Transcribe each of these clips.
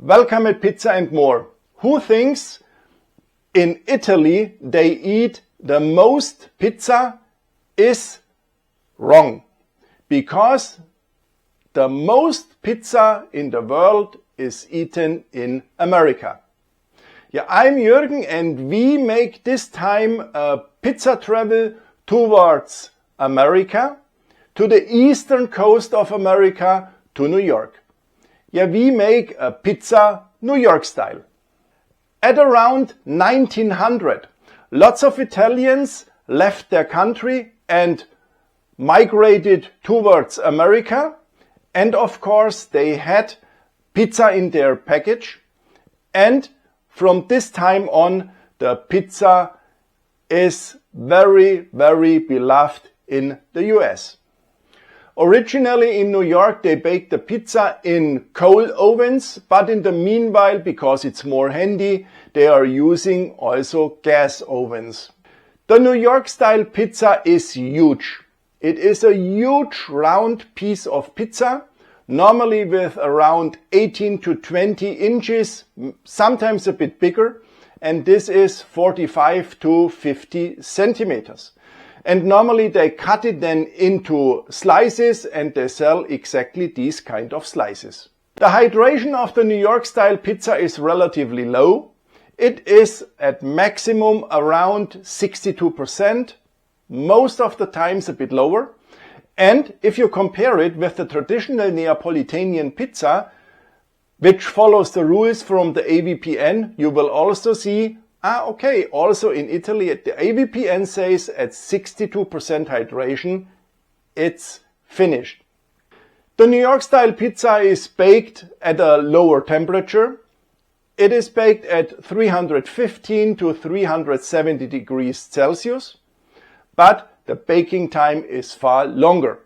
Welcome at Pizza and More. Who thinks in Italy they eat the most pizza is wrong. Because the most pizza in the world is eaten in America. Yeah, I'm Jürgen and we make this time a pizza travel towards America, to the eastern coast of America, to New York. Yeah, we make a pizza New York style. At around 1900, lots of Italians left their country and migrated towards America. And of course, they had pizza in their package. And from this time on, the pizza is very, very beloved in the US. Originally in New York, they baked the pizza in coal ovens, but in the meanwhile, because it's more handy, they are using also gas ovens. The New York style pizza is huge. It is a huge round piece of pizza, normally with around 18 to 20 inches, sometimes a bit bigger, and this is 45 to 50 centimeters. And normally they cut it then into slices and they sell exactly these kind of slices. The hydration of the New York style pizza is relatively low. It is at maximum around 62%, most of the times a bit lower. And if you compare it with the traditional Neapolitan pizza, which follows the rules from the AVPN, you will also see okay, also in Italy, the AVPN says at 62% hydration, it's finished. The New York style pizza is baked at a lower temperature. It is baked at 315 to 370 degrees Celsius, but the baking time is far longer.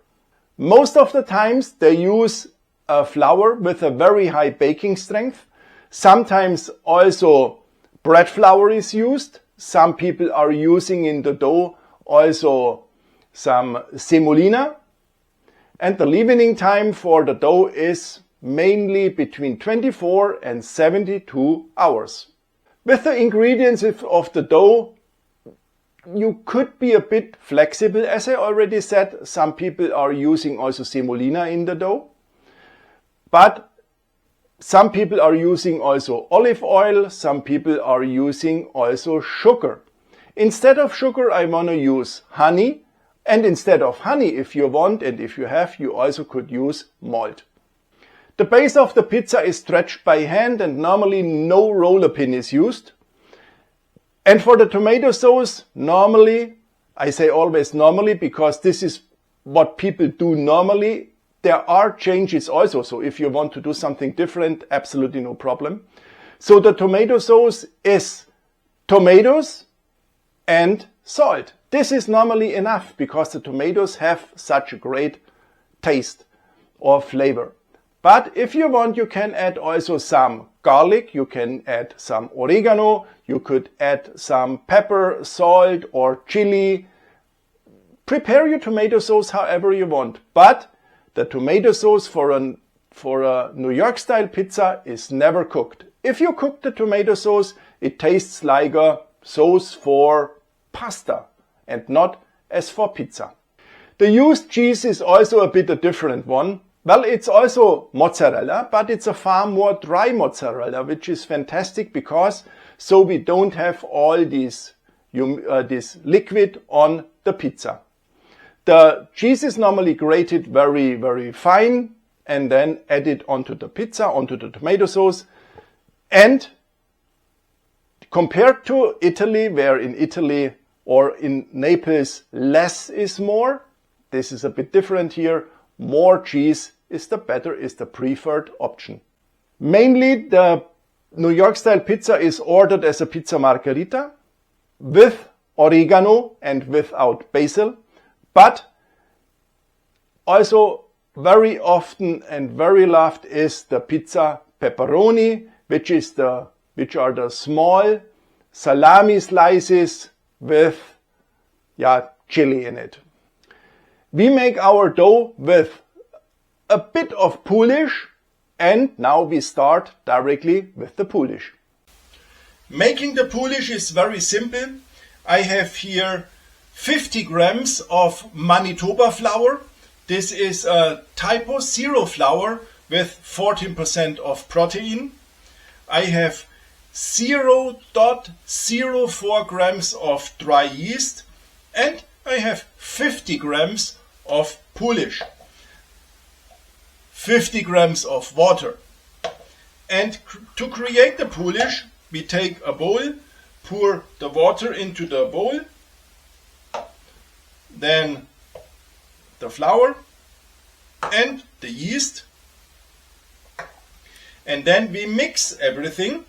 Most of the times they use a flour with a very high baking strength. Sometimes also bread flour is used. Some people are using in the dough also some semolina. And the leavening time for the dough is mainly between 24 and 72 hours. With the ingredients of the dough, you could be a bit flexible. As I already said, some people are using also semolina in the dough. But some people are using also olive oil, some people are using also sugar. Instead of sugar, I want to use honey. And instead of honey, if you want and if you have, you also could use malt. The base of the pizza is stretched by hand and normally no roller pin is used. And for the tomato sauce, normally, I say always normally because this is what people do normally. There are changes also, so if you want to do something different, absolutely no problem. So the tomato sauce is tomatoes and salt. This is normally enough because the tomatoes have such a great taste or flavor. But if you want, you can add also some garlic, you can add some oregano, you could add some pepper, salt or chili. Prepare your tomato sauce however you want, but the tomato sauce for a New York style pizza is never cooked. If you cook the tomato sauce, it tastes like a sauce for pasta and not as for pizza. The used cheese is also a bit a different one. Well, it's also mozzarella, but it's a far more dry mozzarella, which is fantastic because so we don't have all this liquid on the pizza. The cheese is normally grated very, very fine and then added onto the pizza, onto the tomato sauce. And compared to Italy, where in Italy or in Naples less is more, this is a bit different here. More cheese is the better, is the preferred option. Mainly the New York style pizza is ordered as a pizza margherita with oregano and without basil. But also very often and very loved is the pizza pepperoni, which are the small salami slices with chili in it. We make our dough with a bit of Poolish And now we start directly with the Poolish. Making the Poolish is very simple. I have here 50 grams of Manitoba flour. This is a Typo 0 flour with 14% of protein. I have 0.04 grams of dry yeast, and I have 50 grams of Poolish, 50 grams of water. And to create the Poolish, we take a bowl, pour the water into the bowl, then the flour and the yeast, and then we mix everything.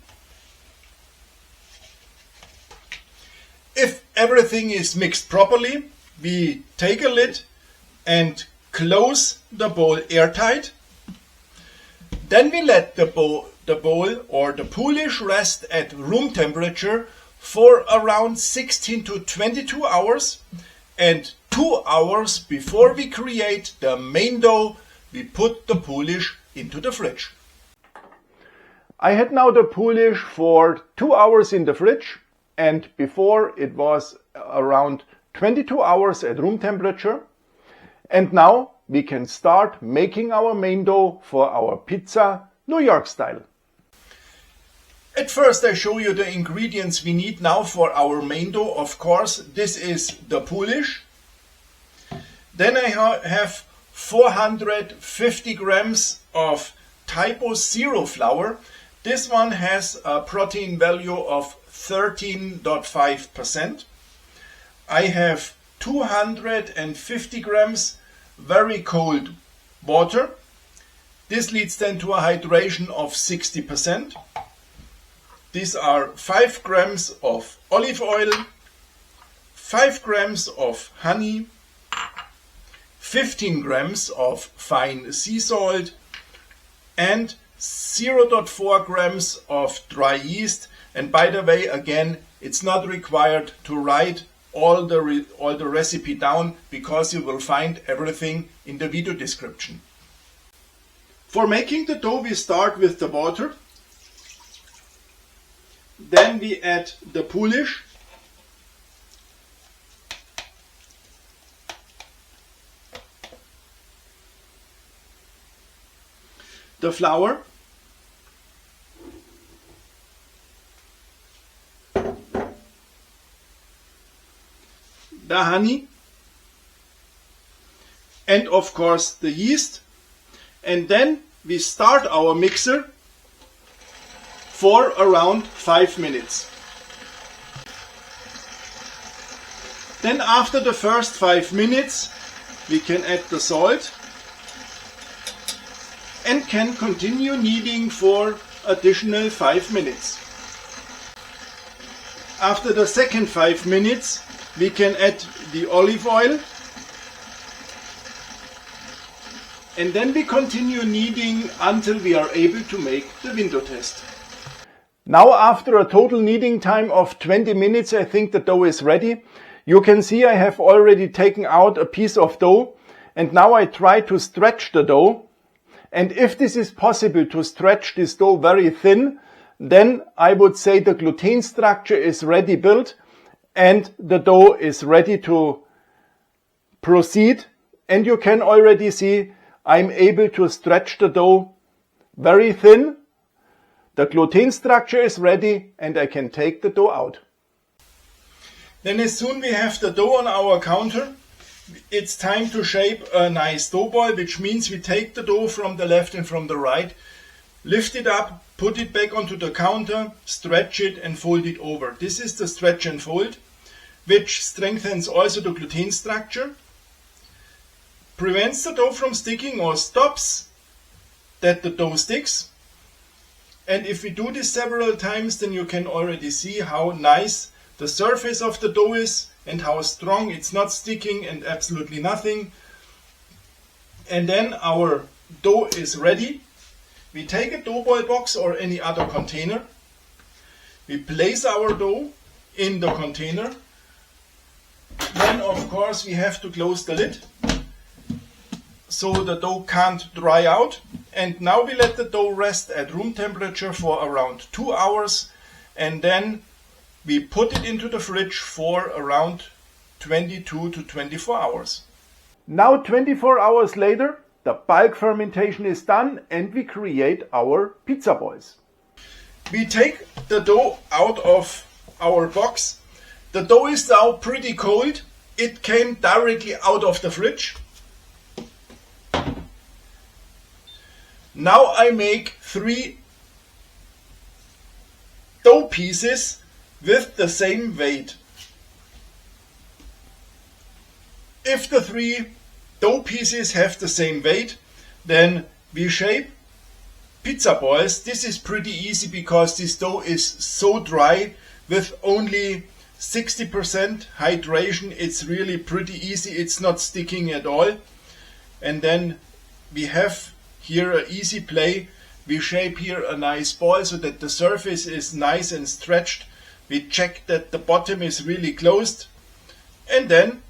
If everything is mixed properly, we take a lid and close the bowl airtight. Then we let the bowl or the Poolish rest at room temperature for around 16 to 22 hours, and 2 hours before we create the main dough, we put the Poolish into the fridge. I had now the Poolish for 2 hours in the fridge, and before it was around 22 hours at room temperature. And now we can start making our main dough for our pizza New York style. At first I show you the ingredients we need now for our main dough. Of course, this is the Poolish. Then I have 450 grams of Typo 0 flour. This one has a protein value of 13.5%. I have 250 grams very cold water. This leads then to a hydration of 60%. These are 5 grams of olive oil, 5 grams of honey, 15 grams of fine sea salt, and 0.4 grams of dry yeast. And by the way, again, it's not required to write all the recipe down, because you will find everything in the video description. For making the dough, we start with the water. Then we add the Poolish. The flour. The honey, and of course the yeast. And then we start our mixer for around 5 minutes. Then after the first 5 minutes we can add the salt and can continue kneading for additional 5 minutes. After the second 5 minutes we can add the olive oil, and then we continue kneading until we are able to make the window test. Now after a total kneading time of 20 minutes, I think the dough is ready. You can see I have already taken out a piece of dough, and now I try to stretch the dough. And if this is possible to stretch this dough very thin, then I would say the gluten structure is ready built, and the dough is ready to proceed. And you can already see I'm able to stretch the dough very thin. The gluten structure is ready, and I can take the dough out. Then as soon we have the dough on our counter, it's time to shape a nice dough ball, which means we take the dough from the left and from the right, lift it up, put it back onto the counter, stretch it and fold it over. This is the stretch and fold, which strengthens also the gluten structure, prevents the dough from sticking or stops that the dough sticks. And if we do this several times, then you can already see how nice the surface of the dough is and how strong it's not sticking and absolutely nothing. And then our dough is ready. We take a dough ball box or any other container. We place our dough in the container. Then of course we have to close the lid so the dough can't dry out. And now we let the dough rest at room temperature for around 2 hours, and then we put it into the fridge for around 22 to 24 hours. Now 24 hours later, the bulk fermentation is done and we create our pizza balls. We take the dough out of our box. The dough is now pretty cold. It came directly out of the fridge. Now I make 3 dough pieces with the same weight. If the 3 dough pieces have the same weight, then we shape pizza balls. This is pretty easy because this dough is so dry with only 60% hydration. It's really pretty easy. It's not sticking at all. And then we have here an easy play. We shape here a nice ball so that the surface is nice and stretched. We check that the bottom is really closed. And then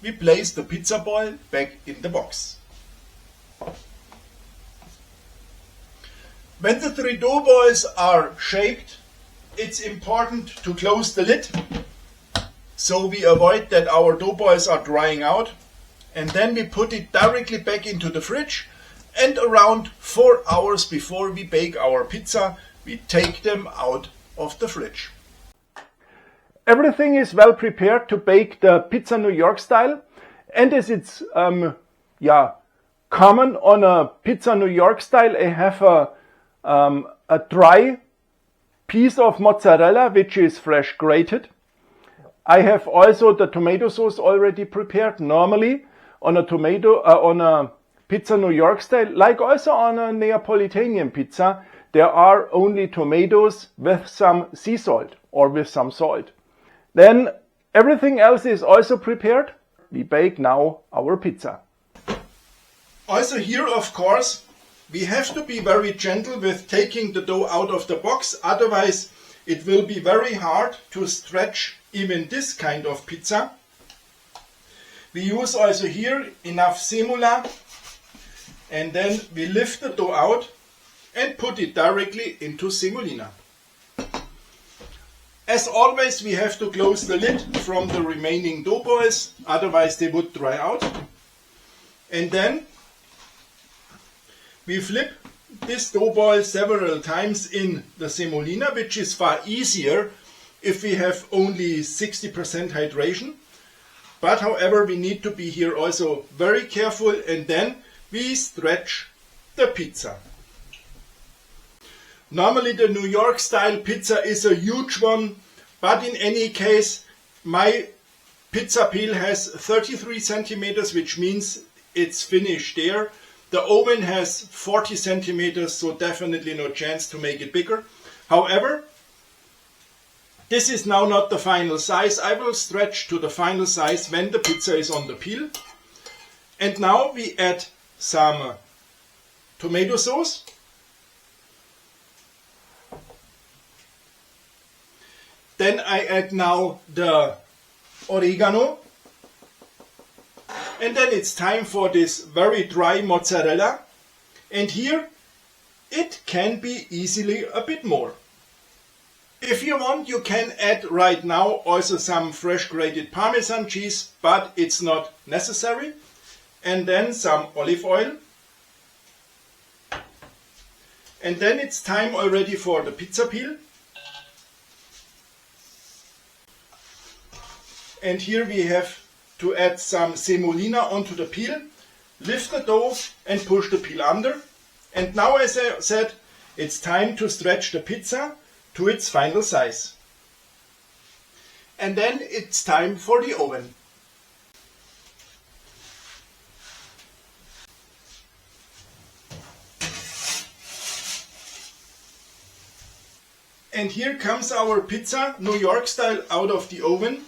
we place the pizza ball back in the box. When the 3 dough balls are shaped, it's important to close the lid so we avoid that our dough balls are drying out. And then we put it directly back into the fridge, and around 4 hours before we bake our pizza, we take them out of the fridge. Everything is well prepared to bake the pizza New York style, and as it's common on a pizza New York style, I have a dry piece of mozzarella which is fresh grated. I have also the tomato sauce already prepared. Normally on a pizza New York style, like also on a Neapolitan pizza, there are only tomatoes with some sea salt or with some salt. Then everything else is also prepared. We bake now our pizza. Also here, of course, we have to be very gentle with taking the dough out of the box. Otherwise, it will be very hard to stretch even this kind of pizza. We use also here enough semula, and then we lift the dough out and put it directly into semolina. As always, we have to close the lid from the remaining dough balls, otherwise they would dry out. And then we flip this dough ball several times in the semolina, which is far easier if we have only 60% hydration. But however, we need to be here also very careful, and then we stretch the pizza. Normally the New York style pizza is a huge one, but in any case my pizza peel has 33 centimeters, which means it's finished there. The oven has 40 centimeters, so definitely no chance to make it bigger. However, this is now not the final size. I will stretch to the final size when the pizza is on the peel. And now we add some tomato sauce. Then I add now the oregano. And then it's time for this very dry mozzarella. And here it can be easily a bit more. If you want, you can add right now also some fresh grated Parmesan cheese, but it's not necessary. And then some olive oil. And then it's time already for the pizza peel. And here we have to add some semolina onto the peel, lift the dough and push the peel under. And now, as I said, it's time to stretch the pizza to its final size. And then it's time for the oven. And here comes our pizza, New York style, out of the oven.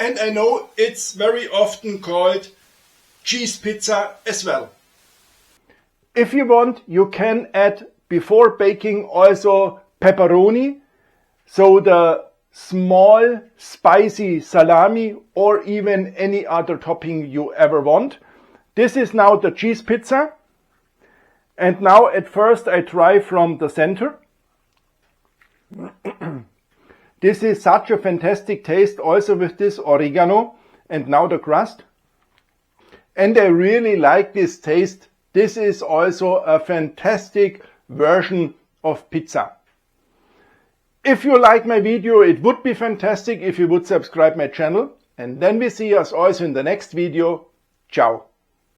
And I know it's very often called cheese pizza as well. If you want, you can add before baking also pepperoni, so the small spicy salami or even any other topping you ever want. This is now the cheese pizza. And now at first I try from the center. This is such a fantastic taste also with this oregano. And now the crust. And I really like this taste. This is also a fantastic version of pizza. If you like my video, it would be fantastic if you would subscribe my channel. And then we see us also in the next video. Ciao.